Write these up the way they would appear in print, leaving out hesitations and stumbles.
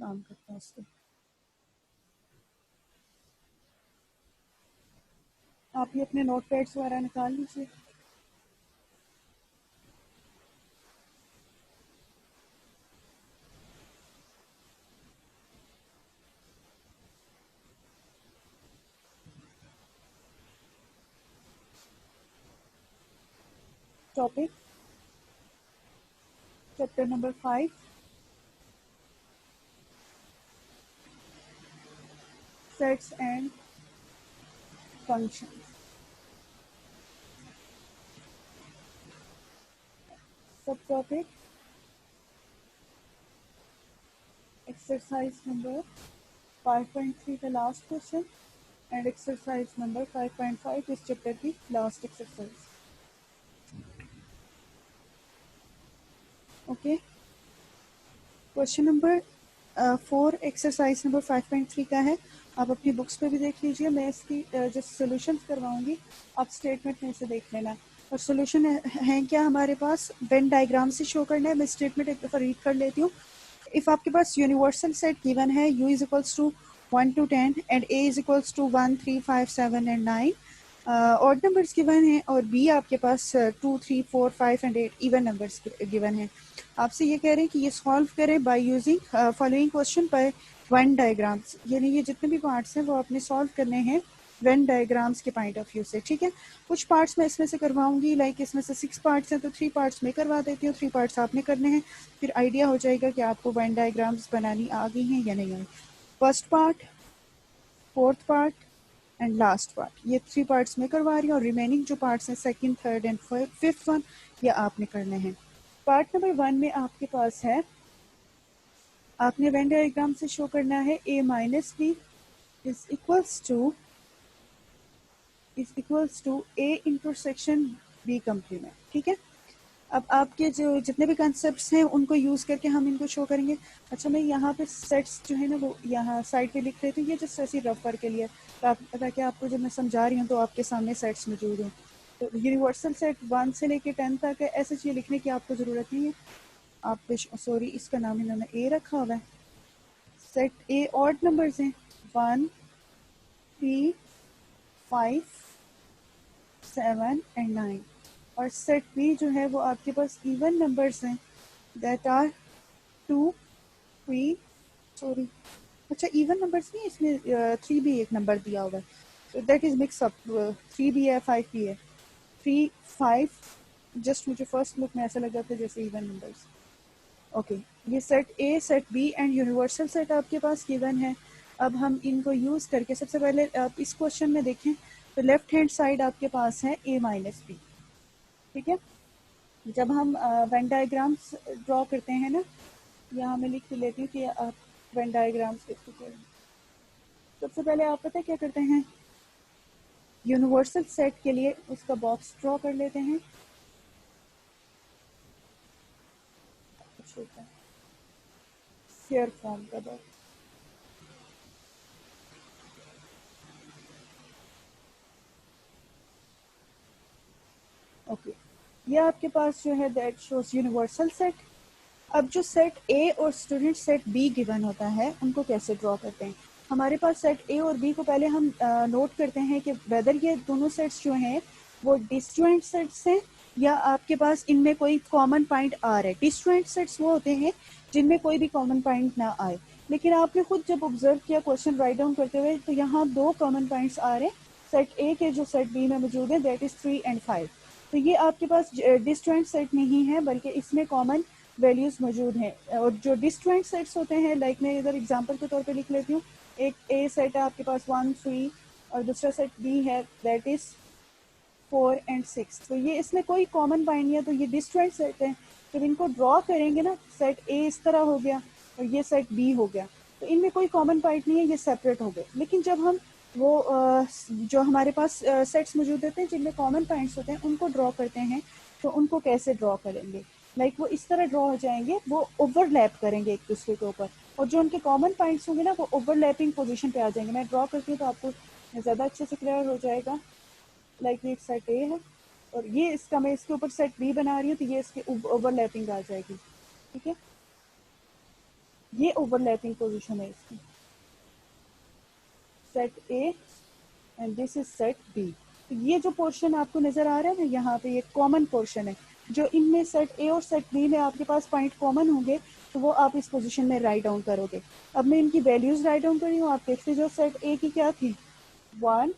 काम करता है उसको। आप ये अपने नोट पैड्स वगैरह निकाल लीजिए। Topic chapter number 5, sets and functions. सब topic exercise number 5.3 the last question and exercise number 5.5 is chapter the last exercise. Okay, question number 4 exercise number 5.3 का है। आप अपनी बुक्स पे भी देख लीजिए, मैं इसकी जो सोल्यूशन करवाऊंगी आप स्टेटमेंट में से देख लेना। और सोल्यूशन है क्या हमारे पास, वेन डायग्राम से शो करना है। मैं स्टेटमेंट एक दफ़ा रीड कर लेती हूँ। इफ़ आपके पास यूनिवर्सल सेट गिवन है u is equals to 1 to 10 and a is equals to 1 3 5 7 and 9, odd numbers given है, और b आपके पास 2 3 4 5 एंड 8 इवन नंबर्स गिवन है। आपसे ये कह रहे हैं कि ये सॉल्व करें by using following question by Venn diagrams, यानी ये जितने भी पार्ट्स हैं वो आपने सॉल्व करने हैं वेन डायग्राम्स के पॉइंट ऑफ व्यू से। ठीक है, कुछ पार्ट्स मैं इसमें से करवाऊंगी, लाइक इसमें से 6 पार्ट्स हैं तो 3 पार्ट्स मैं करवा देती हूँ, 3 पार्ट्स आपने करने हैं। फिर आइडिया हो जाएगा कि आपको वेन डायग्राम्स बनानी आ गई हैं या नहीं आई। First part, fourth part and last part, ये 3 पार्ट्स में करवा रही हूँ, और रिमेनिंग जो पार्ट्स हैं second, third and fifth one, ये आपने करने हैं। पार्ट नंबर 1 में आपके पास है, आपने वेन डायग्राम से शो करना है a minus B is equals to a intersection b complement. ठीक है, अब आपके जो जितने भी कंसेप्ट्स हैं उनको यूज़ करके हम इनको शो करेंगे। अच्छा, मैं यहाँ पे सेट्स जो है ना वो यहाँ साइड पे लिख देती हूँ, ये जस्ट ऐसी रफ के लिए, ताकि आपको जब मैं समझा रही हूँ तो आपके सामने सेट्स मौजूद हों। तो यूनिवर्सल सेट 1 से लेके 10 तक है, ऐसे चीज़ लिखने की आपको ज़रूरत नहीं है। आप सॉरी, इसका नाम इन्होंने ए रखा हुआ है। सेट ए ऑड नंबर्स हैं 1 3 5 7 एंड 9, और सेट बी जो है वो आपके पास इवन नंबर्स हैं, दैट आर 2 3 सॉरी, अच्छा इवन नंबर्स नहीं, इसमें 3 भी एक नंबर दिया हुआ है, तो दैट इज मिक्स अप। 3 भी है 5 भी है, 3 5, जस्ट मुझे फर्स्ट लुक में ऐसा लगा था जैसे इवन नंबर्स। ओके, ये set A, set B and universal set आपके पास गिवन है। अब हम इनको यूज़ करके सबसे पहले आप इस क्वेश्चन में देखें तो लेफ्ट हैंड साइड आपके पास है a माइनस बी। ठीक है, जब हम वेन डायग्राम्स ड्रॉ करते हैं ना, यहाँ मैं लिख लेती हूँ कि आप वेन डायग्राम्स लिख चुके हैं। सबसे पहले आप पता क्या करते हैं, यूनिवर्सल सेट के लिए उसका बॉक्स ड्रॉ कर लेते हैं। शेयर फॉर्म का बॉक्स, ओके, ये आपके पास जो है दैट शोज यूनिवर्सल सेट। अब जो सेट ए और स्टूडेंट सेट बी गिवन होता है उनको कैसे ड्रॉ करते हैं। हमारे पास सेट ए और बी को पहले हम नोट करते हैं कि वेदर ये दोनों सेट्स जो हैं वो डिस्जॉइंट सेट्स हैं या आपके पास इनमें कोई कॉमन पॉइंट आ रहा है। डिस्जॉइंट सेट्स वो होते हैं जिनमें कोई भी कॉमन पॉइंट ना आए, लेकिन आपने खुद जब ऑब्जर्व किया क्वेश्चन राइट डाउन करते हुए तो यहाँ 2 कॉमन पॉइंट्स आ रहे हैं सेट ए के जो सेट बी में मौजूद है, दैट इज 3 एंड 5। तो ये आपके पास डिस्जॉइंट सेट नहीं है बल्कि इसमें कॉमन वैल्यूज मौजूद हैं। और जो डिस्जॉइंट सेट्स होते हैं, लाइक मैं इधर एग्जांपल के तौर पे लिख लेती हूँ, एक ए सेट है आपके पास 1 3 और दूसरा सेट बी है दैट इज 4 एंड 6। तो ये इसमें कोई कॉमन पॉइंट नहीं है, तो ये डिस्जॉइंट सेट है। जब इनको ड्रॉ करेंगे ना, सेट ए इस तरह हो गया और ये सेट बी हो गया, तो इनमें कोई कॉमन पॉइंट नहीं है, ये सेपरेट हो गए। लेकिन जब हम वो जो हमारे पास सेट्स मौजूद होते हैं जिनमें कॉमन पॉइंट्स होते हैं उनको ड्रॉ करते हैं, तो उनको कैसे ड्रॉ करेंगे, लाइक वो इस तरह ड्रॉ हो जाएंगे, वो ओवरलैप करेंगे एक दूसरे के ऊपर, और जो उनके कॉमन पॉइंट्स होंगे ना वो ओवरलैपिंग पोजीशन पे आ जाएंगे। मैं ड्रॉ करती हूँ तो आपको ज़्यादा अच्छे से क्लियर हो जाएगा। लाइक ये सेट ए है और ये इसका मैं इसके ऊपर सेट बी बना रही हूँ, तो ये इसके ओवरलैपिंग आ जाएगी। ठीक है, ये ओवरलैपिंग पोजीशन है इसकी, set A and this is set B. तो ये जो पोर्शन आपको नजर आ रहा है ना यहाँ पे, ये कॉमन पोर्शन है। जो इनमें सेट ए और सेट बी में आपके पास पॉइंट कॉमन होंगे तो वो आप इस पोजीशन में राइट डाउन करोगे। अब मैं इनकी वैल्यूज राइट डाउन कर रही हूँ। आप देखते जो सेट ए की क्या थी, 1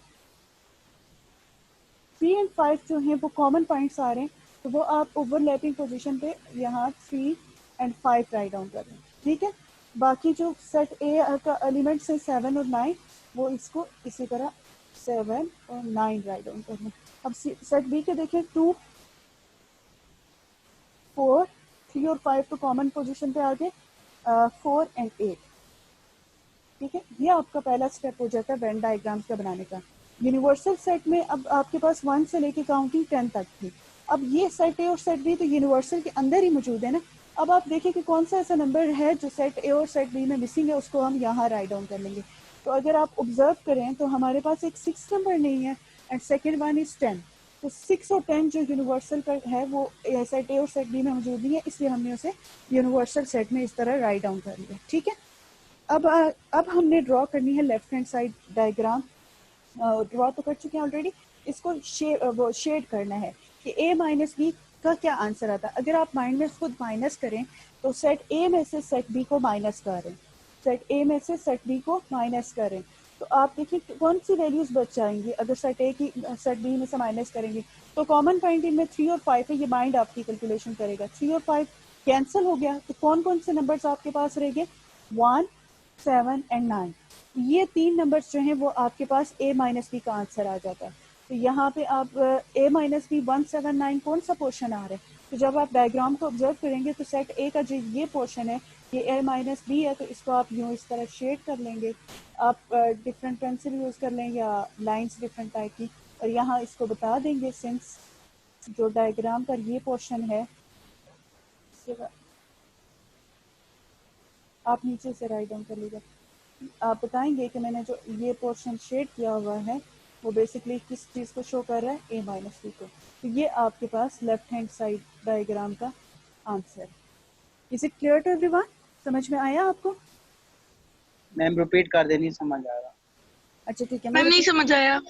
3 एंड 5 जो हैं वो कॉमन पॉइंट्स आ रहे हैं, तो वो आप ओवरलैपिंग पोजीशन पे यहाँ 3 एंड 5 राइट डाउन कर रहे हैं, ठीक है। बाकी जो सेट ए का एलिमेंट्स है 7 और 9, वो इसको इसी तरह 7 और 9 राइट डाउन कर रहे हैं। अब सेट बी के देखें, 2 4 3 और 5 तो कॉमन पोजीशन पे आ गए, 4 एंड 8, ठीक है। ये आपका पहला स्टेप हो जाता है वेन डायग्राम्स का बनाने का। यूनिवर्सल सेट में अब आपके पास 1 से लेके काउंटिंग 10 तक थी। अब ये सेट ए और सेट बी तो यूनिवर्सल के अंदर ही मौजूद है ना। अब आप देखिए कि कौन सा ऐसा नंबर है जो सेट ए और सेट बी में मिसिंग है, उसको हम यहाँ राइट डाउन कर लेंगे। तो अगर आप ऑब्जर्व करें तो हमारे पास एक 6 नंबर नहीं है एंड सेकेंड वन इज 10। तो 6 और 10 जो यूनिवर्सल का है वो सेट ए और सेट बी में मौजूद नहीं है, इसलिए हमने उसे यूनिवर्सल सेट में इस तरह राइट डाउन कर लिया, ठीक है। अब हमने ड्रॉ करनी है left hand side diagram. Draw तो कर चुके हैं ऑलरेडी। इसको शेड करना है कि a माइनस बी का क्या आंसर आता है। अगर आप माइंड में खुद माइनस करें तो सेट ए में से सेट बी को माइनस करें, सेट ए में से सेट बी को माइनस करें, तो आप देखिए कौन सी वैल्यूज बच जाएंगी। अगर सेट ए की सेट बी में से माइनस करेंगे तो कॉमन पॉइंट इनमें 3 और 5 है। ये माइंड आपकी कैलकुलेशन करेगा। 3 और 5 कैंसिल हो गया तो कौन कौन से नंबर्स आपके पास रह गए, 1 7 एंड 9। ये 3 नंबर्स जो हैं वो आपके पास a माइनस बी का आंसर आ जाता है। तो यहाँ पे आप a माइनस बी 1 7 9 कौन सा पोर्शन आ रहा है। तो जब आप डायग्राम को ऑब्जर्व करेंगे तो सेट a का जो ये पोर्शन है ये a माइनस बी है, तो इसको आप यूँ इस तरह शेड कर लेंगे। आप डिफरेंट पेंसिल यूज़ कर लें या लाइंस डिफरेंट टाइप की, और यहाँ इसको बता देंगे सिंस जो डायग्राम पर ये पोर्शन है आप नीचे से राइट डाउन कर लीजिए। आप बताएंगे कि मैंने जो ये पोर्शन शेड किया हुआ है वो बेसिकली किस चीज़ को शो कर रहा है, a माइनस बी को। तो ये आपके पास लेफ्ट हैंड साइड डायग्राम का answer. Is it clear to everyone? समझ में आया आपको? मैम रिपीट कर देनी, समझ आ रहा। अच्छा ठीक है, मैम नहीं समझ आया।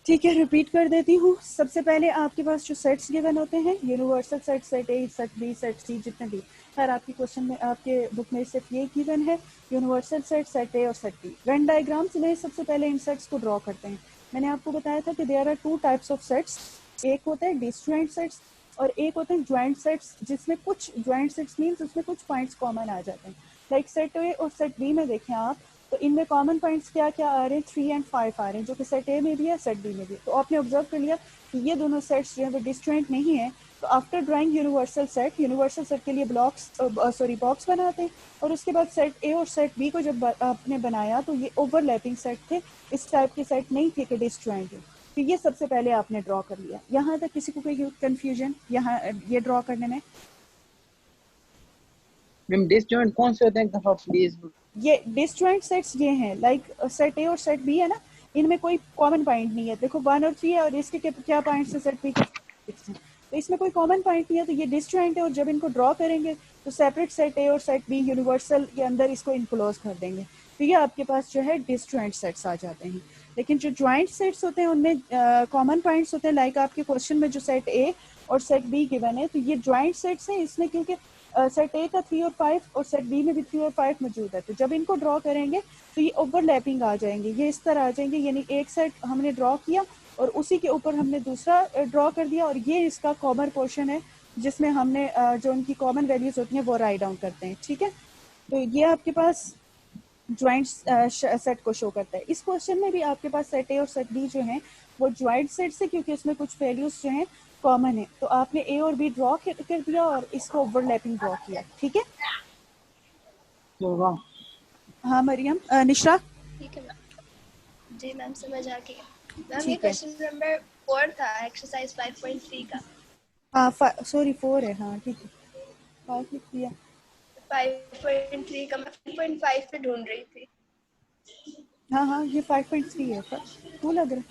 ठीक है रिपीट कर देती हूँ। सबसे पहले आपके पास जो सेट्स गिवन होते हैं, universal set, set A, set B, set C, जितने भी खैर आपकी क्वेश्चन में आपके बुक में सिर्फ ये गिवन है, यूनिवर्सल सेट, सेट ए और सेट बी। वेन डायग्राम्स में सबसे पहले इन सेट्स को ड्रॉ करते हैं। मैंने आपको बताया था कि there are 2 types of sets. एक होता है डिसजॉइंट सेट्स और एक होते हैं ज्वाइंट सेट्स, जिसमें कुछ ज्वाइंट सेट्स मीन्स उसमें कुछ पॉइंट्स कॉमन आ जाते हैं। लाइक सेट ए और सेट बी में देखें आप, तो इनमें कॉमन पॉइंट्स क्या क्या आ रहे हैं, 3 एंड 5 आ रहे हैं, जो कि सेट ए में भी है सेट बी में भी। तो आपने ऑब्जर्व कर लिया कि ये दोनों सेट्स जो है वो डिस्जॉइंट नहीं है। तो आफ्टर ड्राइंग यूनिवर्सल सेट के लिए बॉक्स बनाते हैं, और उसके बाद सेट ए और सेट बी को जब आपने बनाया तो ये ओवरलैपिंग सेट थे, इस टाइप के सेट नहीं थे कि डिस्जॉइंट है। तो ये सबसे पहले आपने ड्रॉ कर लिया। यहाँ तक किसी को कोई कंफ्यूजन यहाँ ये ड्रॉ करने में? मैम डिसजॉइंट कौन से होते हैं, दफा प्लीज? ये डिसजॉइंट सेट्स ये हैं लाइक सेट ए और सेट बी है ना, इनमें कोई कॉमन पॉइंट नहीं है। देखो 1 और 3 है और इसके क्या पॉइंट्स है, सेट बी के 6 हैं, तो इसमें कोई कॉमन पॉइंट नहीं है, तो ये डिसजॉइंट है। और जब इनको ड्रॉ करेंगे तो सेपरेट सेट ए और सेट बी यूनिवर्सल के अंदर इसको इनक्लोज कर देंगे। तो ये आपके पास जो है डिसजॉइंट सेट्स आ जाते हैं। लेकिन जो ज्वाइंट सेट्स होते हैं उनमें कॉमन पॉइंट्स होते हैं। लाइक आपके क्वेश्चन में जो सेट ए और सेट बी गिवन है, तो ये ज्वाइंट सेट्स हैं इसमें, क्योंकि सेट ए का 3 और 5 और सेट बी में भी 3 और 5 मौजूद है। तो जब इनको ड्रॉ करेंगे तो ये ओवरलैपिंग आ जाएंगे, ये इस तरह आ जाएंगे, यानी एक सेट हमने ड्रॉ किया और उसी के ऊपर हमने दूसरा ड्रॉ कर दिया, और ये इसका कॉमन पोर्शन है जिसमें हमने जो उनकी कॉमन वैल्यूज होती हैं वो राइट डाउन करते हैं, ठीक है। तो ये आपके पास ज्वाइंट सेट को शो करता है। इस क्वेश्चन में भी आपके पास सेट ए और सेट बी जो हैं वो ज्वाइंट सेट से, क्योंकि इसमें कुछ वैल्यूज जो हैं कॉमन है, तो आपने ए और बी ड्रॉ कर दिया और इसको ओवरलैपिंग ड्रॉ किया, ठीक है। तो हाँ मरियम, निशा ठीक है मैम। जी मैम समझ आ गया मैम। ये ठीक है। क्वेश्चन नंबर 4 था एक्सरसाइज 5.3 का। हाँ सॉरी 4 है, हाँ ठीक है, 5 लिख दिया। 5.3 का मैं 5.5 पे ढूंढ रही थी। हाँ ये 5.3 है, वो लग रहा है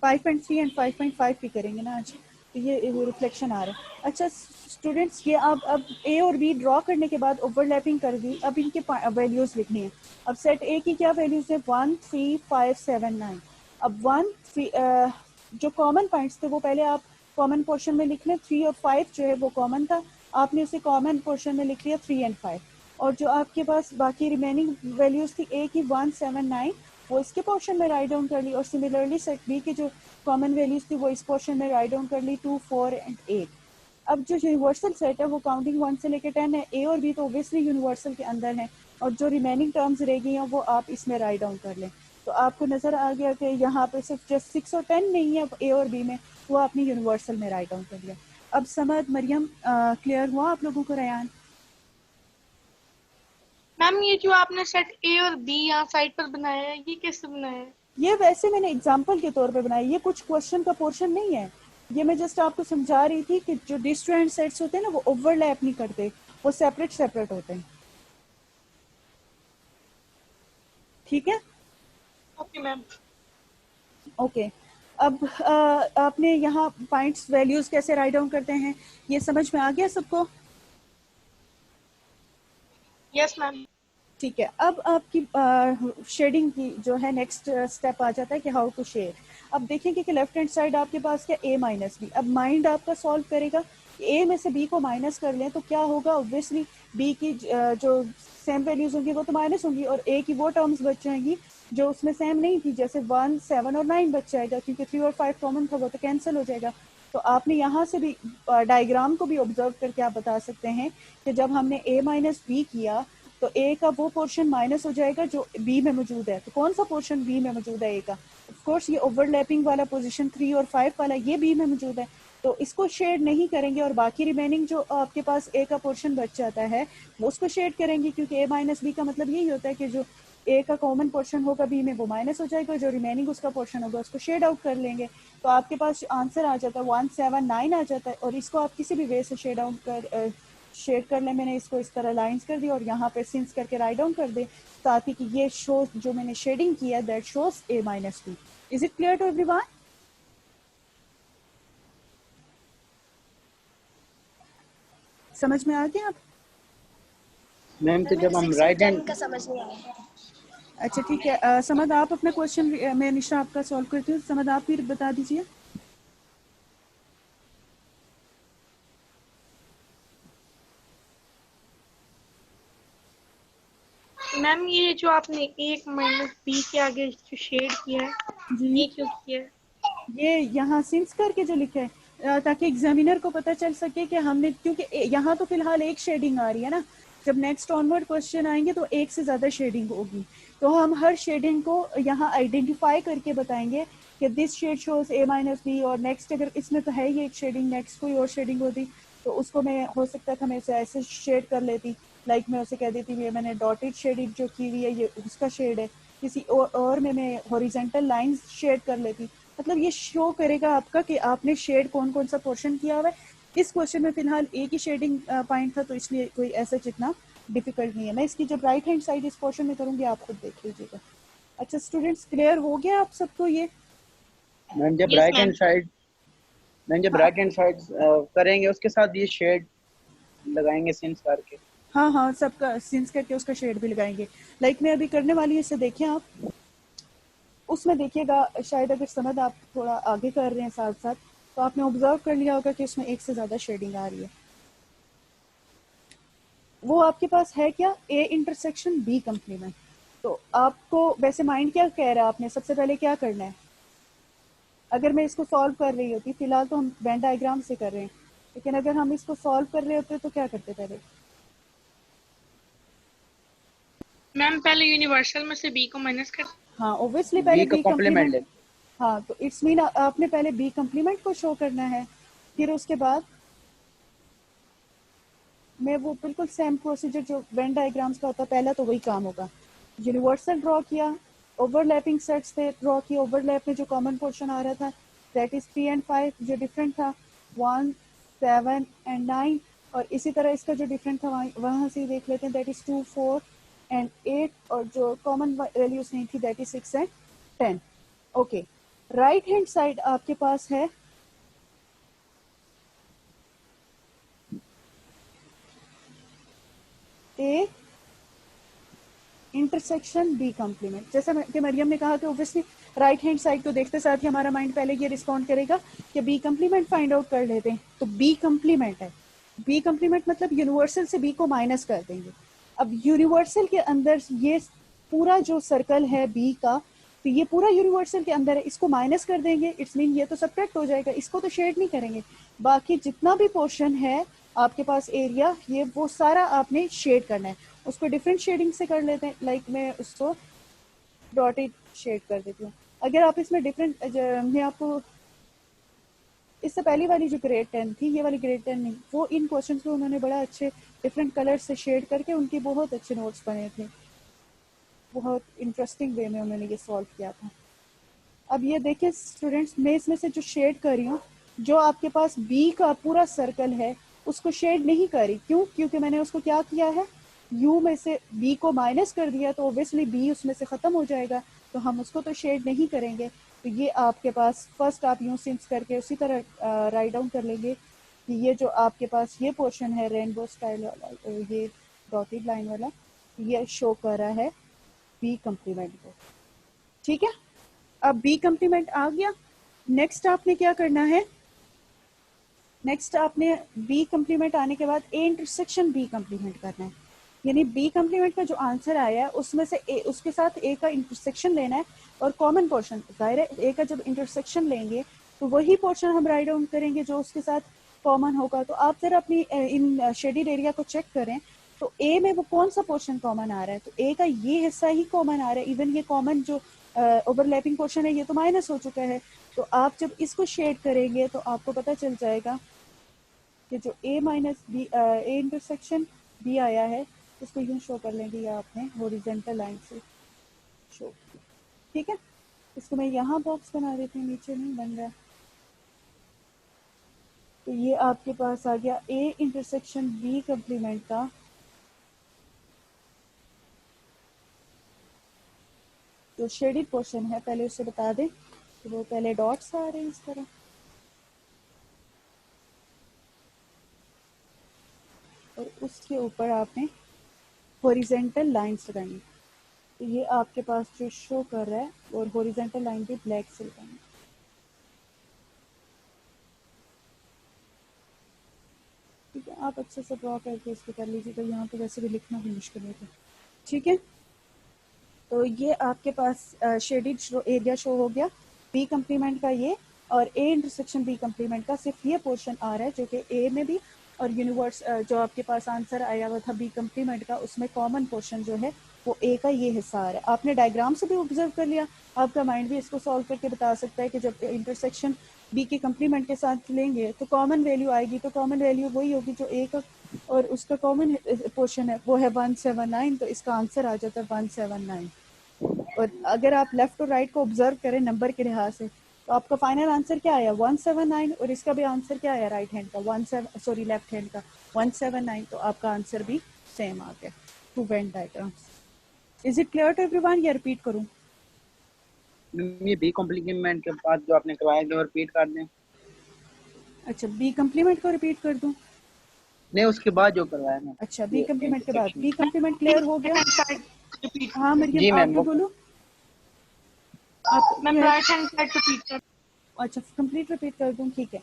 5.3 एंड 5.5 भी करेंगे ना आज। तो ये रिफ्लेक्शन आ रहा है। अच्छा स्टूडेंट्स, ये अब ए और बी ड्रॉ करने के बाद ओवरलैपिंग कर दी, अब इनके वैल्यूज लिखनी है। अब सेट ए की क्या वैल्यूज है, 1 3 5 7 9। अब 1 जो कॉमन पॉइंट्स थे वो पहले आप कॉमन पोर्शन में लिख लें। 3 और 5 जो है वो कॉमन था, आपने उसे कॉमन पोर्शन में लिख लिया 3 एंड 5। और जो आपके पास बाकी रिमेनिंग वैल्यूज थी ए की 1 7 9, वो इसके पोर्शन में राइट डाउन कर ली। और सिमिलरली सेट बी की जो कॉमन वैल्यूज थी वो इस पोर्शन में राइट डाउन कर ली, 2 4 एंड 8। अब जो यूनिवर्सल सेट है वो काउंटिंग 1 से लेकर 10 है। ए और बी तो ऑब्वियसली यूनिवर्सल के अंदर है, और जो रिमेनिंग टर्म्स रह गई हैं वो आप इसमें राइट डाउन कर लें। तो आपको नजर आ गया कि यहाँ पे सिर्फ जस्ट 6 और 10 नहीं है ए और बी में, वो आपने यूनिवर्सल में राइट डाउन कर लिया। अब समझ मरियम क्लियर हुआ आप लोगों को? रयान मैम ये जो आपने सेट ए और बी यहाँ साइड पर बनाया है, ये कैसे बनाया है? ये वैसे मैंने एग्जाम्पल के तौर पे बनाई, ये कुछ क्वेश्चन का पोर्शन नहीं है। ये मैं जस्ट आपको समझा रही थी कि जो डिस्ट्रेंड सेट्स होते हैं ना वो ओवरलैप नहीं करते, वो सेपरेट सेपरेट होते हैं। ठीक है, ओके मैम। ओके। अब आपने यहाँ पॉइंट्स वैल्यूज कैसे राइट डाउन करते हैं ये समझ में आ गया सबको? Yes ma'am. ठीक है, अब आपकी शेडिंग की जो है नेक्स्ट स्टेप आ जाता है कि हाउ टू शेड। अब देखेंगे कि लेफ्ट हैंड साइड आपके पास क्या ए माइनस बी। अब माइंड आपका सॉल्व करेगा ए में से बी को माइनस कर लें तो क्या होगा, ऑब्वियसली बी की जो सेम वैल्यूज होंगी वो तो माइनस होंगी, और ए की वो टर्म्स बच जाएंगी जो उसमें सेम नहीं थी, जैसे 1 7 और 9 बच जाएगा, क्योंकि 3 और 5 कॉमन था वो तो कैंसिल हो जाएगा। तो आपने यहाँ से भी डायग्राम को भी ऑब्जर्व करके आप बता सकते हैं कि जब हमने ए माइनस बी किया तो ए का वो पोर्शन माइनस हो जाएगा जो बी में मौजूद है। तो कौन सा पोर्शन बी में मौजूद है ए का? ऑफ कोर्स ये ओवरलैपिंग वाला पोजीशन 3 और 5 वाला ये बी में मौजूद है, तो इसको शेड नहीं करेंगे, और बाकी रिमेनिंग जो आपके पास ए का पोर्शन बच जाता है वो उसको शेड करेंगे, क्योंकि ए माइनस बी का मतलब यही होता है कि जो ए का कॉमन पोर्शन होगा बी में वो माइनस हो जाएगा, जो रिमेनिंग उसका पोर्शन होगा उसको शेड आउट कर लेंगे। तो आपके पास आंसर आ जाता है 1 7 9 आ जाता है, और इसको आप किसी भी वे से शेड आउट कर शेड कर ले। मैंने इसको इस तरह लाइंस कर दी और यहाँ पे सिंस करके राइट डाउन कर दे, ताकि कि ये शो जो मैंने शेडिंग किया that shows A minus B. Is it clear to everyone? समझ में आ गया आप? मैम तो जब हम राइट हैंड का समझ नहीं आया। अच्छा ठीक है, समद आप अपना क्वेश्चन, मैं निशा आपका सॉल्व करती हूँ, समद आप फिर बता दीजिए। मैम ये जो आपने एक माइनस बी के आगे जो शेड किया है जी ये क्यों किया है? ये यहाँ सिंस करके जो लिखा है ताकि एग्जामिनर को पता चल सके कि हमने, क्योंकि यहाँ तो फिलहाल एक शेडिंग आ रही है ना, जब नेक्स्ट ऑनवर्ड क्वेश्चन आएंगे तो एक से ज्यादा शेडिंग होगी, तो हम हर शेडिंग को यहाँ आइडेंटिफाई करके बताएंगे कि this shade shows A minus B, और नेक्स्ट अगर इसमें तो है ये एक शेडिंग, नेक्स्ट कोई और शेडिंग होती तो उसको मैं हो सकता था मैं इसे ऐसे शेड कर लेती, लाइक मैं उसे कह देती ये मैंने डॉटेड शेडिंग जो की हुई है ये उसका शेड है, किसी और में मैं हॉरिजेंटल लाइंस शेड कर लेती। मतलब ये शो करेगा आपका कि आपने शेड कौन कौन सा पोर्शन किया हुआ है। इस क्वेश्चन में फिलहाल एक ही शेडिंग पॉइंट था, तो इसलिए कोई ऐसा इतना डिफिकल्ट नहीं है। मैं इसकी जब राइट हैंड साइड इस पोर्शन में करूंगी आप खुद देख लीजिएगा। अच्छा स्टूडेंट्स, क्लियर हो गया आप सबको ये? मैम जब Yes, right ma'am. Hand side ma'am जब हाँ राइट हैंड साइड करेंगे उसके साथ ये शेड लगाएंगे सिंस करके। हाँ हाँ, सबका सिंस करके उसका शेड भी लगाएंगे, लाइक मैं अभी करने वाली हूँ, इसे देखें आप। उसमें देखिएगा शायद अगर समझ आप थोड़ा आगे कर रहे हैं साथ साथ तो आपने ऑब्जर्व कर लिया होगा कि उसमें एक से ज्यादा शेडिंग आ रही है। वो आपके पास है क्या, ए इंटरसेक्शन बी कंप्लीमेंट। तो आपको वैसे माइंड क्या कह रहा है, आपने सबसे पहले क्या करना है? अगर मैं इसको सॉल्व कर रही होती, फिलहाल तो हम वेन डायग्राम से कर रहे हैं, लेकिन अगर हम इसको सॉल्व कर रहे होते तो क्या करते पहले? मैम पहले यूनिवर्सल में से बी को माइनस कर। हाँ ऑब्वियसली पहले बी का बी कॉम्प्लीमेंट कंप्लीमेंट। हाँ तो इट्स मीन आपने पहले बी कंप्लीमेंट को शो करना है, फिर उसके बाद मैं वो बिल्कुल सेम प्रोसीजर जो वेन डायग्राम्स का होता है पहला तो वही काम होगा। यूनिवर्सल ड्रॉ किया, ओवरलैपिंग सेट्स थे ड्रॉ किए, ओवरलैप में जो कॉमन पोर्शन आ रहा था दैट इज 3 एंड 5, जो डिफरेंट था 1 7 एंड 9, और इसी तरह इसका जो डिफरेंट था वहाँ से देख लेते हैं दैट इज 2 4 एंड 8, और जो कॉमन वैल्यूज नहीं थी that is 6 and 10। Okay, right hand side आपके पास है ए इंटरसेक्शन बी कॉम्प्लीमेंट। जैसा कि मरियम ने कहा कि ऑब्वियसली राइट हैंड साइड को देखते साथ ही हमारा माइंड पहले ये रिस्पॉन्ड करेगा कि बी कॉम्प्लीमेंट फाइंड आउट कर लेते हैं, तो बी कॉम्प्लीमेंट है। बी कॉम्प्लीमेंट मतलब यूनिवर्सल से बी को माइनस कर देंगे। अब यूनिवर्सल के अंदर ये पूरा जो सर्कल है बी का, तो ये पूरा यूनिवर्सल के अंदर है, इसको माइनस कर देंगे, इट्स मीन ये तो सब्ट्रैक्ट हो जाएगा, इसको तो शेड नहीं करेंगे। बाकी जितना भी पोर्शन है आपके पास एरिया, ये वो सारा आपने शेड करना है। उसको डिफरेंट शेडिंग से कर लेते हैं, लाइक मैं उसको डॉटेड शेड कर देती हूँ। अगर आप इसमें डिफरेंट, मैं आपको इससे पहली वाली जो ग्रेड 10 थी, ये वाली ग्रेड 10 नहीं, वो इन क्वेश्चन को उन्होंने बड़ा अच्छे डिफरेंट कलर से शेड करके उनके बहुत अच्छे नोट्स बने थे, बहुत इंटरेस्टिंग वे में उन्होंने ये सॉल्व किया था। अब ये देखिए स्टूडेंट्स, मैं इसमें से जो शेड कर रही हूँ, जो आपके पास बी का पूरा सर्कल है उसको शेड नहीं करी। क्यों? क्योंकि मैंने उसको क्या किया है, यू में से बी को माइनस कर दिया, तो ऑब्वियसली बी उसमें से खत्म हो जाएगा, तो हम उसको तो शेड नहीं करेंगे। तो ये आपके पास फर्स्ट आप यूं सिंस करके उसी तरह राइट डाउन कर लेंगे कि ये जो आपके पास ये पोर्शन है रेनबो स्टाइल वाला, ये डॉटेड लाइन वाला, ये शो कर रहा है बी कॉम्प्लीमेंट को। ठीक है, अब बी कॉम्प्लीमेंट आ गया। नेक्स्ट आपने क्या करना है, नेक्स्ट आपने बी कॉम्प्लीमेंट आने के बाद ए इंटरसेक्शन बी कॉम्प्लीमेंट करना है। यानी बी कॉम्प्लीमेंट का जो आंसर आया है उसमें से ए, उसके साथ ए का इंटरसेक्शन लेना है और कॉमन पोर्शन, जाहिर है ए का जब इंटरसेक्शन लेंगे तो वही पोर्शन हम राइट डाउन करेंगे जो उसके साथ कॉमन होगा। तो आप जरा अपनी इन शेडेड एरिया को चेक करें, तो ए में वो कौन सा पोर्शन कॉमन आ रहा है, तो ए का ये हिस्सा ही कॉमन आ रहा है। इवन ये कॉमन जो ओवरलैपिंग पोर्शन है ये तो माइनस हो चुका है। तो आप जब इसको शेड करेंगे तो आपको पता चल जाएगा कि जो A minus B, A intersection B आया है, इसको यूं शो कर लेंगे या आपने हॉरिजॉन्टल लाइन से शो किया। ठीक है, इसको मैं यहाँ बॉक्स बना देती हूँ, नीचे नहीं बन रहा। तो ये आपके पास आ गया ए इंटरसेक्शन बी कॉम्प्लीमेंट का जो शेडेड पोर्शन है। पहले उसे बता दें कि वो पहले डॉट्स आ रहे हैं इस तरह, और उसके ऊपर आपने हॉरिजॉन्टल लाइंस लगाएंगे। तो ये आपके पास जो शो कर रहा है, और हॉरिजॉन्टल लाइन भी ब्लैक से लगाएंगे। ठीक है, आप अच्छे से ड्रॉ करके इसको कर लीजिए, तो यहाँ पे वैसे भी लिखना भी मुश्किल होता है। ठीक है, तो ये आपके पास शेडेड एरिया शो हो गया बी कॉम्प्लीमेंट का ये, और ए इंटरसेक्शन बी कॉम्प्लीमेंट का सिर्फ ये पोर्शन आ रहा है जो कि ए में भी, और यूनिवर्स जो आपके पास आंसर आया हुआ था बी कॉम्प्लीमेंट का, उसमें कॉमन पोर्शन जो है वो ए का ये हिस्सा आ रहा है। आपने डायग्राम से भी ऑब्जर्व कर लिया, आपका माइंड भी इसको सॉल्व करके बता सकता है कि जब इंटरसेक्शन बी के कॉम्प्लीमेंट के साथ लेंगे तो कॉमन वैल्यू आएगी, तो कॉमन वैल्यू वही होगी जो ए का और उसका कॉमन पोर्शन है वो है 179, तो इसका आंसर आ जाता है 179। और अगर आप लेफ्ट और राइट को ऑब्जर्व करें नंबर के लिहाज से, तो आपका फाइनल आंसर क्या आया 179, और इसका भी आंसर क्या आया राइट हैंड का लेफ्ट हैंड का 179, तो आपका आंसर भी सेम आ गया। Two Venn diagrams, is it clear to everyone या रिपीट करूं? ये बी कॉम्प्लीमेंट के बाद जो आपने करवाया वो रिपीट कर दें। अच्छा, बी कॉम्प्लीमेंट को रिपीट कर दूं? नहीं, उसके बाद जो करवाया ना। अच्छा, बी कॉम्प्लीमेंट के बाद, बी कॉम्प्लीमेंट क्लियर हो गया? हाँ जी मरियम, आप मैम, भी बोलो। आप ma'am right hand side repeat कर। अच्छा, कंप्लीट रिपीट कर दूं? ठीक है।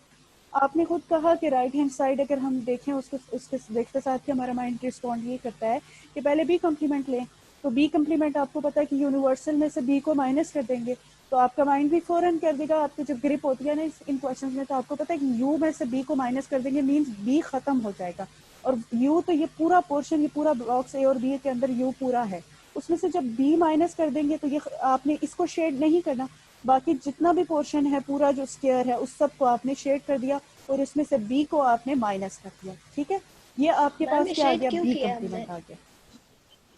आपने खुद कहा कि राइट हैंड साइड अगर हम देखें उसके देखते साथ कि हमारा माइंड रिस्पॉन्ड ये करता है कि पहले बी कॉम्प्लीमेंट लें, तो बी कॉम्प्लीमेंट आपको पता है कि यूनिवर्सल में से बी को माइनस कर देंगे, तो आपका माइंड भी फौरन कर देगा। आपकी जब ग्रिप होती है ना इन क्वेश्चंस में, तो आपको पता है कि यू में से बी को माइनस कर देंगे, मींस बी खत्म हो जाएगा। और यू तो ये पूरा पोर्शन, ये पूरा ब्लॉक्स ए और बी के अंदर यू पूरा है, उसमें से जब बी माइनस कर देंगे तो ये आपने इसको शेड नहीं करना, बाकी जितना भी पोर्शन है पूरा जो स्क्वायर है उस सब को आपने शेड कर दिया और इसमें से बी को आपने माइनस कर दिया। ठीक है, ये आपके पास क्या आ गया, बी कॉम्प्लीमेंट आ गया।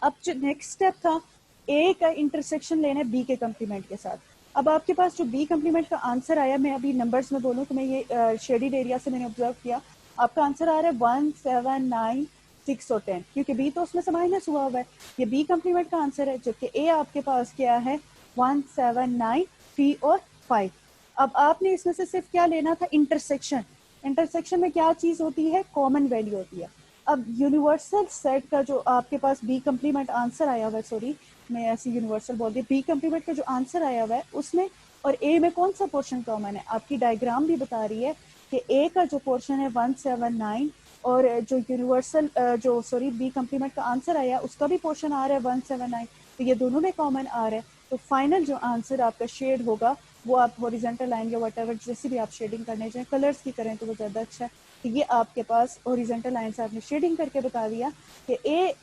अब जो नेक्स्ट स्टेप था, ए का इंटरसेक्शन लेना है बी के कॉम्प्लीमेंट के साथ। अब आपके पास जो बी कॉम्प्लीमेंट का आंसर आया, मैं अभी नंबर्स में बोलूँ तो मैं ये शेडेड एरिया से मैंने ऑब्जर्व किया, आपका आंसर आ रहा है 179 6 और 10, क्योंकि बी तो उसमें से माइनस हुआ हुआ है। ये बी कॉम्प्लीमेंट का आंसर है, जबकि ए आपके पास क्या है 179 3 और 5। अब आपने इसमें से सिर्फ क्या लेना था, इंटरसेक्शन। इंटरसेक्शन में क्या चीज होती है, कॉमन वैल्यू होती है। अब यूनिवर्सल सेट का जो आपके पास बी कम्प्लीमेंट आंसर आया हुआ है, सॉरी मैं ऐसे यूनिवर्सल बोल दी, बी कम्प्लीमेंट का जो आंसर आया हुआ है उसमें और ए में कौन सा पोर्शन कॉमन है? आपकी डायग्राम भी बता रही है कि ए का जो पोर्शन है 179 और जो यूनिवर्सल जो सॉरी बी कम्प्लीमेंट का आंसर आया उसका भी पोर्शन आ रहा है 179, तो ये दोनों में कॉमन आ रहा है। तो फाइनल जो आंसर आपका शेड होगा वो आप हॉरिजॉन्टल लाइन या व्हाटएवर जैसे भी आप शेडिंग करने चाहें, कलर्स की करें तो वो ज़्यादा अच्छा है। तो ये आपके पास हॉरिजॉन्टल लाइन से आपने शेडिंग करके बता दिया कि ए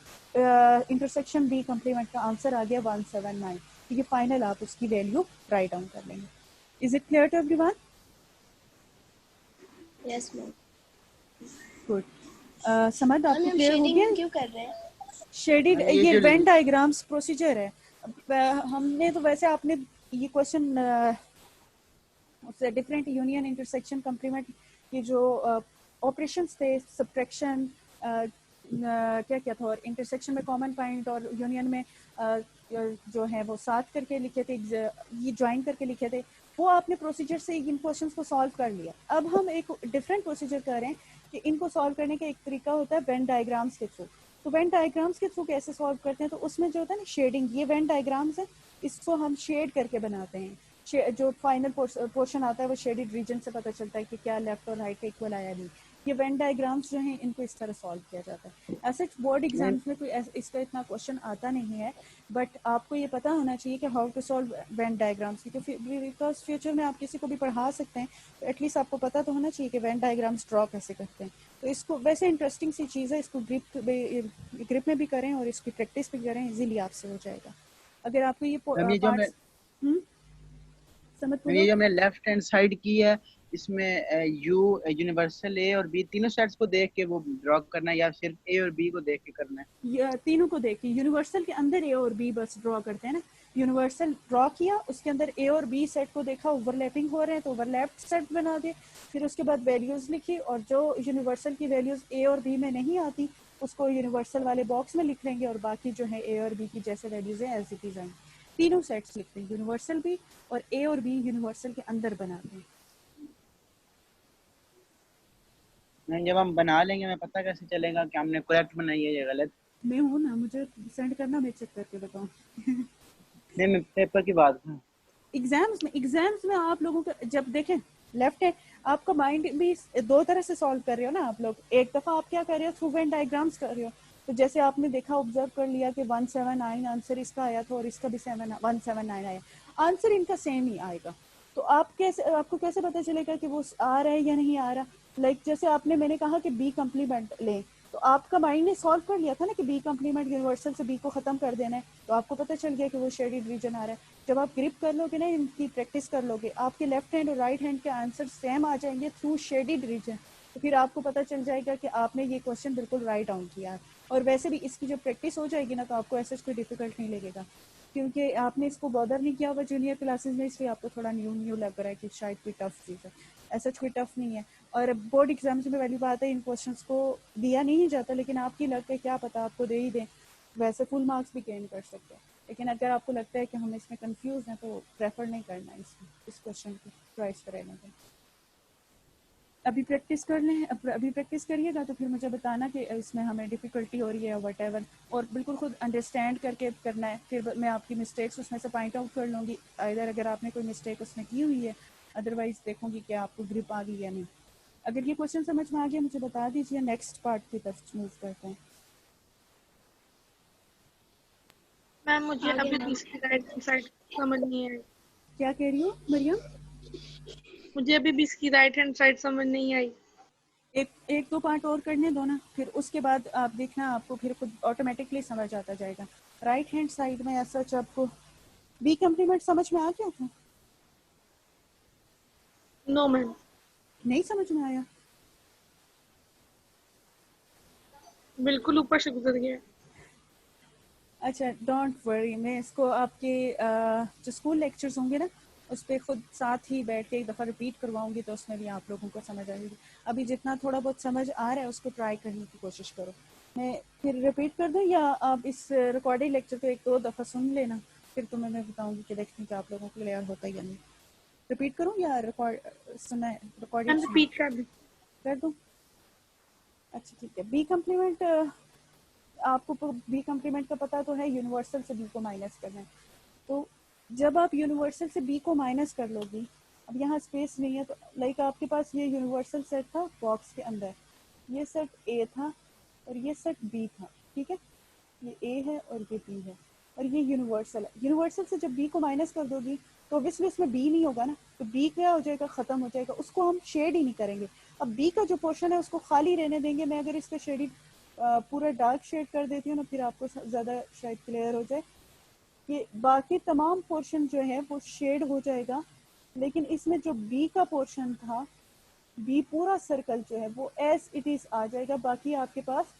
इंटरसेक्शन बी कम्प्लीमेंट का आंसर आ गया 179। तो ये फाइनल आप उसकी वैल्यू राइट डाउन कर लेंगे। Is it clear to everyone? Yes ma'am. Good. समझ आपको हम क्लियर हो गया? शेडिंग क्यों कर रहे हैं? शेडिड हाँ, ये usually वेन डायग्राम्स प्रोसीजर है। हमने तो वैसे आपने ये क्वेश्चन उससे डिफरेंट यूनियन इंटरसेक्शन कम्प्लीमेंट ये जो ऑपरेशंस थे, सब्ट्रैक्शन क्या क्या था, और इंटरसेक्शन में कॉमन पॉइंट और यूनियन में जो है वो साथ करके लिखे थे, ये ज्वाइन करके लिखे थे, वो आपने प्रोसीजर से इन क्वेश्चंस को सॉल्व कर लिया। अब हम एक डिफरेंट प्रोसीजर कर रहे हैं कि इनको सॉल्व करने का एक तरीका होता है वेन डायग्राम्स के थ्रू। तो वेन डायग्राम्स के थ्रू कैसे सॉल्व करते हैं? तो उसमें जो होता है ना शेडिंग, ये वेन डायग्राम्स है, इसको हम शेड करके बनाते हैं। जो फाइनल पोर्शन आता है वो शेडेड रीजन से पता चलता है कि क्या लेफ्ट और राइट का इक्वल आया नहीं। ये वेन डायग्राम्स जो हैं इनको इस तरह सॉल्व किया जाता है। ऐसे बोर्ड एग्जाम्स में कोई इसका इतना क्वेश्चन आता नहीं है, बट आपको ये पता होना चाहिए कि how to solve Venn diagrams की, बिकॉज फ्यूचर में आप किसी को भी पढ़ा सकते हैं तो एटलीस्ट आपको पता तो होना चाहिए कि वेन डायग्राम्स ड्रॉ कैसे करते हैं। तो इसको वैसे इंटरेस्टिंग सी चीज़ है, इसको ग्रिप में भी करें और इसकी प्रैक्टिस भी करें, इजीली आपसे हो जाएगा। अगर आपको ये मैम पार्ट्स समझ ये बोलो। जो हमने लेफ्ट हैंड साइड की है इसमें यू यूनिवर्सल ए और बी तीनों सेट्स को देख के वो ड्रॉ करना है या सिर्फ ए और बी को देख के करना है? ये तीनों को देखिए, यूनिवर्सल के अंदर ए और बी बस ड्रॉ करते हैं ना। यूनिवर्सल ड्रॉ किया, उसके अंदर ए और बी सेट को देखा ओवरलैपिंग हो रहे हैं तो ओवरलैप सेट बना दिए, फिर उसके बाद वैल्यूज लिखी और जो यूनिवर्सल की वैल्यूज ए और बी में नहीं आती उसको यूनिवर्सल वाले बॉक्स में लिख लेंगे और बाकी जो है ए और बी की जैसे वैल्यूज है एज इट इज आएंगे। तीनों सेट्स लिखते हैं, यूनिवर्सल भी और ए और बी यूनिवर्सल के अंदर बनाते हैं। मैम जब हम बना लेंगे हमें पता कैसे चलेगा कि हमने करेक्ट बनाई है या गलत? मैं हूँ ना, मुझे सेंड करना, मैं चेक करके बताऊँ। नहीं मैं पेपर की बात कर। एग्जाम्स में आप लोगों का जब देखें लेफ्ट है, आपका माइंड भी दो तरह से सॉल्व कर रहे हो ना आप लोग। एक दफा आप क्या कर रहे हो, थ्रू वेन डायग्राम्स कर रहे हो। तो जैसे आपने देखा, ऑब्जर्व कर लिया कि 179 आंसर इसका आया था और इसका भी 179 आया, आंसर इनका सेम ही आएगा। तो आप कैसे, आपको कैसे पता चलेगा कि वो आ रहा है या नहीं आ रहा? जैसे आपने, मैंने कहा कि बी कम्प्लीमेंट लें, तो आपका माइंड ने सॉल्व कर लिया था ना कि बी कम्प्लीमेंट यूनिवर्सल से बी को खत्म कर देना है, तो आपको पता चल गया कि वो शेडेड रीजन आ रहा है। जब आप ग्रिप कर लोगे ना, इनकी प्रैक्टिस कर लोगे, आपके लेफ्ट हैंड और राइट हैंड के आंसर सेम आ जाएंगे थ्रू शेडेड रीजन, तो फिर आपको पता चल जाएगा कि आपने ये क्वेश्चन बिल्कुल राइट डाउन किया है। और वैसे भी इसकी जब प्रैक्टिस हो जाएगी ना तो आपको ऐसा कोई डिफिकल्ट नहीं लगेगा, क्योंकि आपने इसको बॉदर नहीं किया हुआ जूनियर क्लासेस में, इसलिए आपको थोड़ा न्यू लग रहा है कि शायद कोई टफ चीज़ है। ऐसा कोई टफ नहीं है। और बोर्ड एग्जाम्स में पहली बात है, इन क्वेश्चंस को दिया नहीं जाता, लेकिन आपकी लग है, क्या पता आपको दे ही दें, वैसे फुल मार्क्स भी गेन कर सकते हैं। लेकिन अगर आपको लगता है कि हम इसमें कंफ्यूज हैं तो प्रेफर नहीं करना इस क्वेश्चन की चॉइस पर रहने दें। अभी प्रैक्टिस कर लें, अभी प्रैक्टिस करिएगा तो फिर मुझे बताना कि इसमें हमें डिफ़िकल्टी हो रही है वट, और बिल्कुल खुद अंडरस्टैंड करके करना है। फिर मैं आपकी मिस्टेक्स उसमें से पॉइंट आउट कर लूँगी, इधर अगर आपने कोई मिस्टेक उसमें की हुई है, अदरवाइज देखूँगी कि आपको ग्रिप आ गई या नहीं। अगर ये क्वेश्चन समझ में आ गया मुझे बता दीजिए, नेक्स्ट पार्ट की तरफ मूव करते हैं। मैम मुझे आगे अभी मैम। भी इसकी राइट साइड समझ नहीं आई। क्या कह रही हो मरियम? मुझे अभी भी इसकी राइट हैंड साइड समझ नहीं आई। एक दो पार्ट और करने दो ना, फिर उसके बाद आप देखना, आपको फिर खुद ऑटोमेटिकली समझ आता जाएगा। राइट हैंड साइड में ऐसा आपको बी कम्प्लीमेंट समझ में आ गया था? नो मैम, नहीं समझ में आया? बिल्कुल ऊपर से गुजर गया। अच्छा डोंट वरी, मैं इसको आपके जो स्कूल लेक्चर्स होंगे ना उस पर खुद साथ ही बैठ के एक दफ़ा रिपीट करवाऊंगी, तो उसमें भी आप लोगों को समझ आएगी। अभी जितना थोड़ा बहुत समझ आ रहा है उसको ट्राई करने की कोशिश करो। मैं फिर रिपीट कर दूँ या आप इस रिकॉर्डेड लेक्चर को एक दो दफ़ा सुन लेना, फिर तुम्हें मैं बताऊंगी कि देखने का आप लोगों को क्लियर होता है या नहीं। रिपीट करूँ या रिकॉर्ड सुना, रिकॉर्डेड मैम सुना रिपीट कर दी। कर दूँ? अच्छा ठीक है, बी कम्प्लीमेंट आपको बी कम्प्लीमेंट का पता तो है, यूनिवर्सल से बी को माइनस करना है। तो जब आप यूनिवर्सल से बी को माइनस कर लोगी, अब यहाँ स्पेस नहीं है तो लाइक आपके पास ये यूनिवर्सल सेट था बॉक्स के अंदर, ये सेट ए था और ये सेट बी था, ठीक है, ये ए है और ये बी है और ये यूनिवर्सल है। यूनिवर्सल से जब बी को माइनस कर दोगी तो ऑब्वियसली उसमें बी नहीं होगा ना, तो बी क्या हो जाएगा, खत्म हो जाएगा, उसको हम शेड ही नहीं करेंगे। अब बी का जो पोर्शन है उसको खाली रहने देंगे। मैं अगर इसका शेडिंग पूरा डार्क शेड कर देती हूँ ना, फिर आपको ज़्यादा शायद क्लियर हो जाए कि बाकी तमाम पोर्शन जो है वो शेड हो जाएगा, लेकिन इसमें जो बी का पोर्शन था, बी पूरा सर्कल जो है वो एज इट इज आ जाएगा। बाकी आपके पास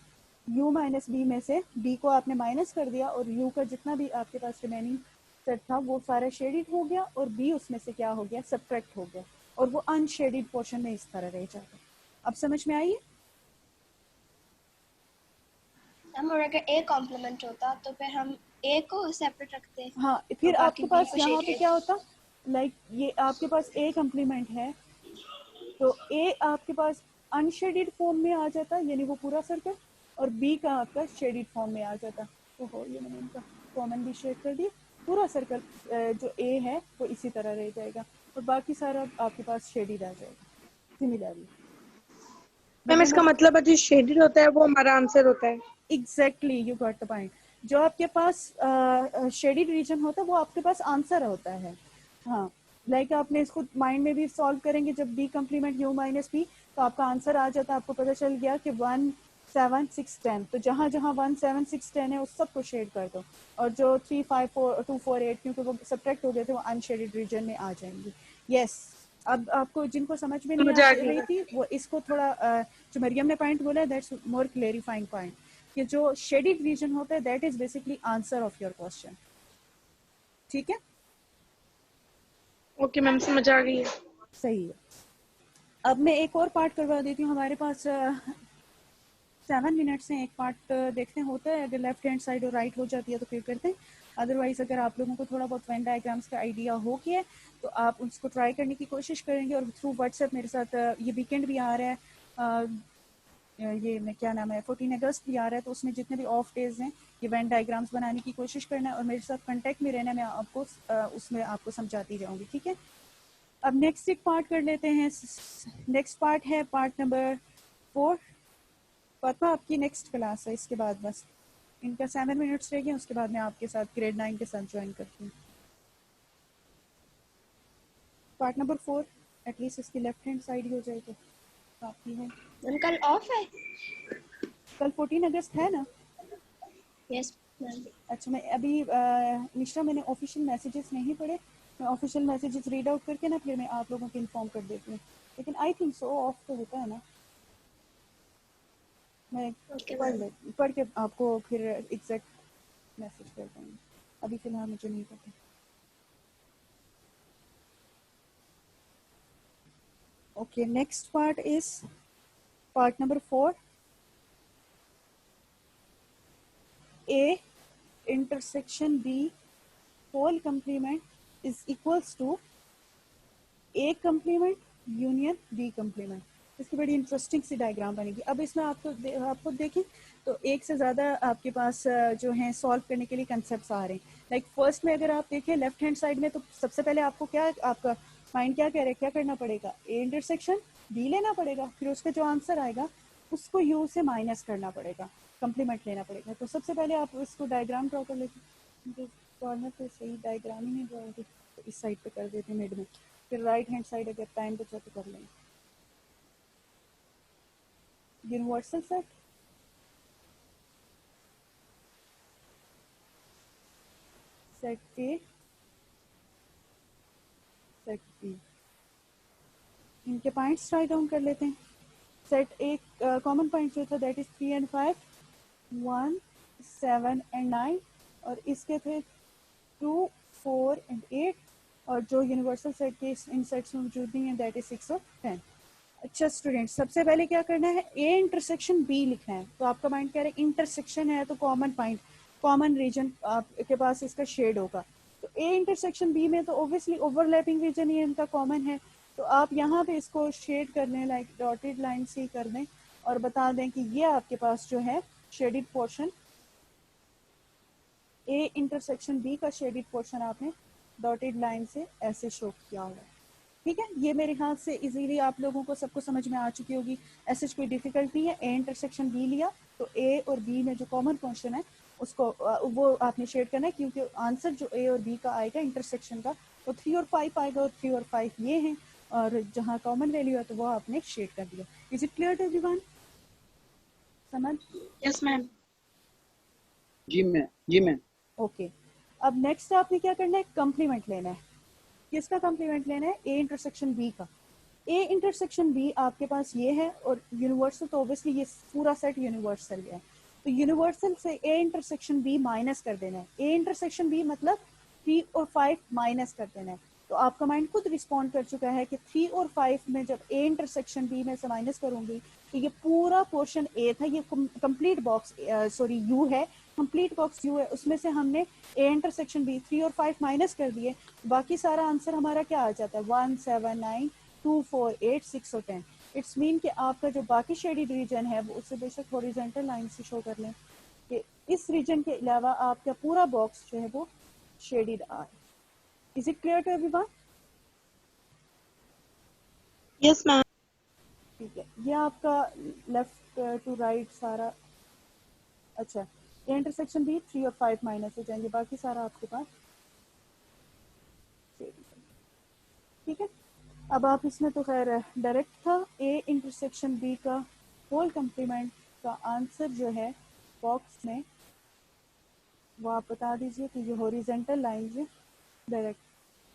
u माइनस बी में से b को आपने माइनस कर दिया और u का जितना भी आपके पास रिमेनिंग सेट था वो सारा शेडिड हो गया और b उसमें से क्या हो गया, सब्ट्रैक्ट हो गया और वो अनशेडिड पोर्शन में इस तरह रह जाएगा। अब समझ में आई है? हम और अगर ए कॉम्प्लीमेंट होता तो फिर हम ए को सेपरेट रखते हैं हाँ, और फिर बाकी आपके बी पास को यहाँ पे शेडेड। क्या होता, लाइक ये आपके पास a कम्प्लीमेंट है तो a आपके पास अनशेडिड फॉर्म में आ जाता, यानी वो पूरा सर्कल, और b का आपका शेडिड फॉर्म में आ जाता। तो हो ये मैंने इनका कॉमन भी शेड कर दिया, पूरा सर्कल जो a है वो इसी तरह रह जाएगा और बाकी सारा आपके पास शेडिड आ जाएगा सिमिलरली। मैम इसका मतलब है जो शेडेड होता है वो हमारा आंसर होता है। Exactly, you got the point. जो आपके पास शेडिड रीजन होता है वो आपके पास आंसर होता है। हाँ, लाइक आपने इसको माइंड में भी सॉल्व करेंगे जब B complement U minus B, तो आपका आंसर आ जाता है। आपको पता चल गया कि 1 7 6 10, तो जहाँ जहाँ 1 7 6 10 है उस सबको शेड कर दो और जो 3 5 4 2 4 8 क्योंकि वो सब्ट्रैक्ट हो गए थे वो अनशेडेड रीजन में आ जाएंगे। यस, अब आपको जिनको समझ में नहीं समझ आ आ रही गया। थी वो इसको थोड़ा जो मरियम ने पॉइंट बोला है दैट्स मोर क्लेरिफाइंग पॉइंट कि जो शेडिड रीजन होता है that is basically answer of your question. ठीक है, ओके मैम समझ आ गई है। सही है। अब मैं एक और पार्ट करवा देती हूँ, हमारे पास 7 मिनट्स हैं, एक पार्ट देखते हैं होता है, अगर लेफ्ट हैंड साइड और राइट हो जाती है तो फिर करते हैं, अदरवाइज अगर आप लोगों को थोड़ा बहुत वेन डायग्राम्स का आइडिया हो गया तो आप उसको ट्राई करने की कोशिश करेंगे और थ्रू व्हाट्सएप मेरे साथ ये वीकेंड भी आ रहा है, ये मैं क्या नाम है 14 अगस्त भी आ रहा है, तो उसमें जितने भी ऑफ डेज हैं ये वेन डायग्राम्स बनाने की कोशिश करना है और मेरे साथ कांटेक्ट में रहना, मैं आपको उसमें आपको समझाती जाऊंगी। ठीक है, अब नेक्स्ट एक पार्ट कर लेते हैं। नेक्स्ट पार्ट है पार्ट नंबर 4। पता आपकी नेक्स्ट क्लास है, इसके बाद बस इनका 7 मिनट्स रह गए, उसके बाद मैं आपके साथ ग्रेड 9 के साथ ज्वाइन करती हूँ। पार्ट नंबर 4 एटलीस्ट इसकी लेफ्ट हैंड साइड ही हो जाए तो काफ़ी है। मैम कल ऑफ है? कल 14 अगस्त है ना? Yes ma'am. अच्छा, मैं अभी निशा मैंने ऑफिशियल मैसेजेस नहीं पढ़े, मैं ऑफिशियल मैसेजेस रीड आउट करके ना फिर मैं आप लोगों को इन्फॉर्म कर देती हूँ, लेकिन आई थिंक सो ऑफ तो होता है ना। मैं पढ़ के आपको फिर एग्जैक्ट मैसेज कर दूँगी, अभी फिलहाल मुझे नहीं पता। Okay, next part is part number 4, A intersection B whole complement is equals to A complement union B complement। इसकी बड़ी इंटरेस्टिंग सी डायग्राम बनेगी। अब इसमें आपको देखें तो एक से ज़्यादा आपके पास जो है सॉल्व करने के लिए कंसेप्ट आ रहे हैं। लाइक फर्स्ट में अगर आप देखें लेफ्ट हैंड साइड में, तो सबसे पहले आपको क्या, आपका माइंड क्या कह रहा है, क्या करना पड़ेगा, ए इंटरसेक्शन बी लेना पड़ेगा, फिर उसका जो आंसर आएगा उसको यू से माइनस करना पड़ेगा, कंप्लीमेंट लेना पड़ेगा। तो सबसे पहले आप इसको डायग्राम ड्रॉ कर लेते, कॉर्नर पे सही डायग्राम ही नहीं ड्रॉ होगी तो इस साइड पे कर देते मिड में, फिर राइट हैंड साइड अगर टाइम बचा तो कर लेंगे। Universal set, set A, set B, इनके पॉइंट्स राइट डाउन कर लेते हैं। सेट ए कॉमन पॉइंट जो था दैट इज 3 and 5, 1 7 and 9, और इसके थे 2 4 and 8, और जो यूनिवर्सल सेट के इन सेट्स में मौजूद नहीं है दैट इज 6 और 10। अच्छा स्टूडेंट, सबसे पहले क्या करना है, ए इंटरसेक्शन बी लिखना है। तो आपका माइंड कह रहा है इंटरसेक्शन है तो कॉमन पॉइंट, कॉमन रीजन आपके पास इसका शेड होगा, तो ए इंटरसेक्शन बी में तो ऑब्वियसली ओवरलैपिंग रीजन ही इनका कॉमन है, तो आप यहाँ पे इसको शेड कर लें, लाइक डॉटेड लाइन से ही कर दें और बता दें कि ये आपके पास जो है shaded portion A intersection B का शेडिड पोर्शन आपने डॉटेड लाइन से ऐसे शो किया हुआ है। ठीक है, ये मेरे हाथ से इजीली आप लोगों को सबको समझ में आ चुकी होगी, ऐसे कोई डिफिकल्ट नहीं है। ए इंटरसेक्शन बी लिया तो ए और बी में जो कॉमन पोर्शन है उसको वो आपने शेड करना है, क्योंकि आंसर जो ए और बी का आएगा इंटरसेक्शन का वो 3 और 5 आएगा, और 3 और 5 ये हैं, और जहाँ कॉमन वैल्यू है तो वो आपने शेड कर दिया। Is it clear to everyone? समझ? Yes ma'am. जी मैम। ओके, अब नेक्स्ट आपने क्या करना है, कम्प्लीमेंट लेना है। किसका कम्प्लीमेंट लेना है? ए इंटरसेक्शन बी का। ए इंटरसेक्शन बी आपके पास ये है, और यूनिवर्सल तो ऑब्वियसली ये पूरा सेट यूनिवर्सल है, तो यूनिवर्सल से ए इंटरसेक्शन बी माइनस कर देना है। ए इंटरसेक्शन बी मतलब 3 और 5 माइनस कर देना है। तो आपका माइंड खुद रिस्पॉन्ड कर चुका है कि 3 और 5 में जब ए इंटरसेक्शन बी में से माइनस करूंगी तो ये पूरा पोर्शन ए था, ये कंप्लीट बॉक्स सॉरी यू है, कंप्लीट बॉक्स यू है, उसमें से हमने ए इंटरसेक्शन बी 3 और 5 माइनस कर दिए, बाकी सारा आंसर हमारा क्या आ जाता है 1 7 9 2 4 8 6 और 10। इट्स मीन कि आपका जो बाकी शेडिड रीजन है वो उससे बेशक हॉरिजॉन्टल लाइन से शो कर लें कि इस रीजन के अलावा आपका पूरा बॉक्स जो है वो शेडिड आ है। Is it clear to everyone? Yes ma'am. ठीक है, ये आपका लेफ्ट टू राइट सारा अच्छा, ये इंटरसेक्शन भी 3 और 5 माइनस हो जाएंगे, बाकी सारा आपके पास ठीक है। अब आप इसमें तो खैर डायरेक्ट था, ए इंटरसेक्शन बी का होल कम्प्लीमेंट का आंसर जो है बॉक्स में वो आप बता दीजिए कि ये हॉरिजॉन्टल लाइंस है डायरेक्ट,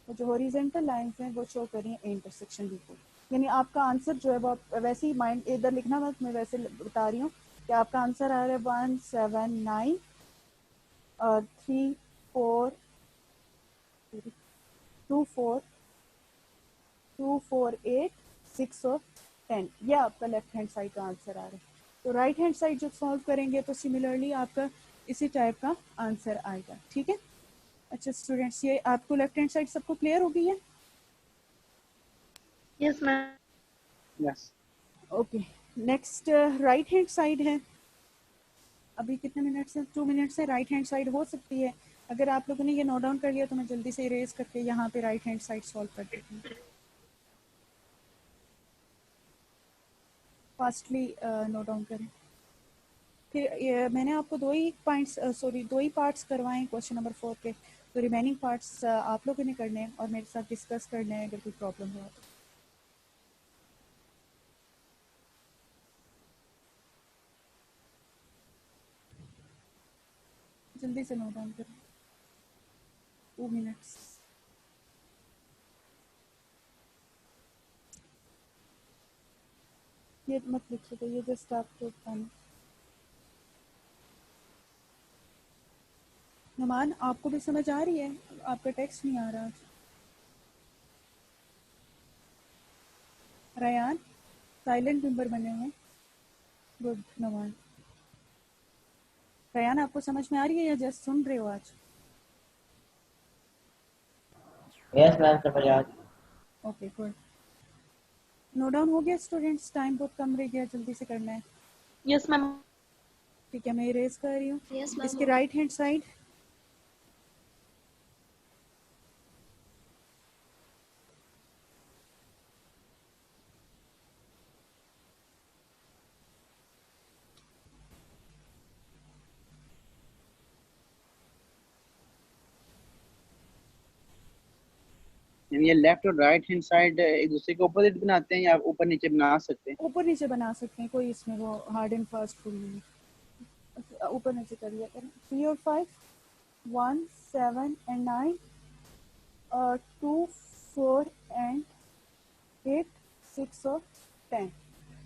वो जो हॉरिजॉन्टल लाइंस हैं वो शो करें ए इंटरसेक्शन बी को। यानी आपका आंसर जो है वो आप वैसे ही माइंड इधर लिखना मत, मैं वैसे बता रही हूँ कि आपका आंसर आ रहा है 1 7 9 और 3 4 2 4 2 4 8 6 और 10, ये आपका लेफ्ट हैंड साइड का आंसर आ रहा है। तो राइट हैंड साइड जब सॉल्व करेंगे तो सिमिलरली आपका इसी टाइप का आंसर आएगा। ठीक है, अच्छा स्टूडेंट्स, ये आपको लेफ्ट हैंड साइड सबको क्लियर हो गई है? Yes ma'am. Yes. Okay, next right hand side है। अभी कितने मिनट से? 2 मिनट से राइट हैंड साइड हो सकती है। अगर आप लोगों ने ये नोट डाउन कर लिया तो मैं जल्दी से इरेज करके यहाँ पे राइट हैंड साइड सॉल्व कर देती हूँ। फास्टली नोट डाउन करें। फिर मैंने आपको दो ही पार्ट्स करवाए क्वेश्चन नंबर 4 के, तो रिमेनिंग पार्ट्स आप लोगों ने करने हैं और मेरे साथ डिस्कस करने हैं अगर कोई प्रॉब्लम हुआ तो। जल्दी से नोट डाउन करें, 2 मिनट्स। ये मत लिखिए, तो ये जस्ट आपको बताना। नुमान, आपको भी समझ आ रही है? आपका टेक्स्ट नहीं आ रहा। रयान साइलेंट मेंबर बने हुए। गुड नुमान। रयान, आपको समझ में आ रही है या जस्ट सुन रहे हो आज? यस मैम, समझ आ रही। Okay good. नोट डाउन हो गया स्टूडेंट्स? टाइम बहुत कम रह गया, जल्दी से करना है। Yes ma'am. ठीक है, मैं इरेज कर रही हूँ। Yes ma'am. इसके राइट हैंड साइड ये लेफ्ट और राइट हैंड साइड एक दूसरे के ऑपोजिट बनाते हैं या ऊपर नीचे बना सकते हैं? ऊपर नीचे बना सकते हैं, कोई इसमें वो हार्ड एंड फास्ट रूल नहीं है। ऊपर नीचे कर लिया करें। 3 और 5 1 7 and 9 2 4 and 8 6 और 10।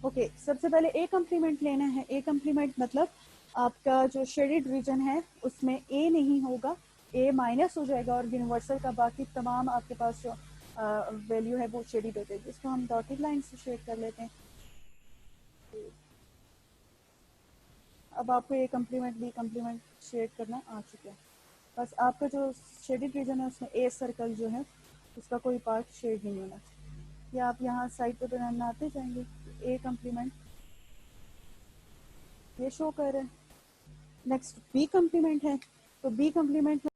ओके, सबसे पहले ए कम्प्लीमेंट लेना है। ए कम्प्लीमेंट मतलब आपका जो शेडेड रीजन है उसमें ए नहीं होगा, ए माइनस हो जाएगा और यूनिवर्सल का बाकी तमाम आपके पास जो वैल्यू है वो शेडेड हो जाएगी। इसको हम डॉटेड लाइन से शेड कर लेते हैं। अब आपको A complement B complement shade करना आ चुका है। बस आपका जो शेडेड रीजन है उसमें ए सर्कल जो है उसका कोई पार्ट शेड नहीं होना चाहिए। या आप यहाँ साइड पर बनाते जाएंगे ए कम्प्लीमेंट ये शो कर रहा है। नेक्स्ट बी कम्प्लीमेंट है, तो बी कम्प्लीमेंट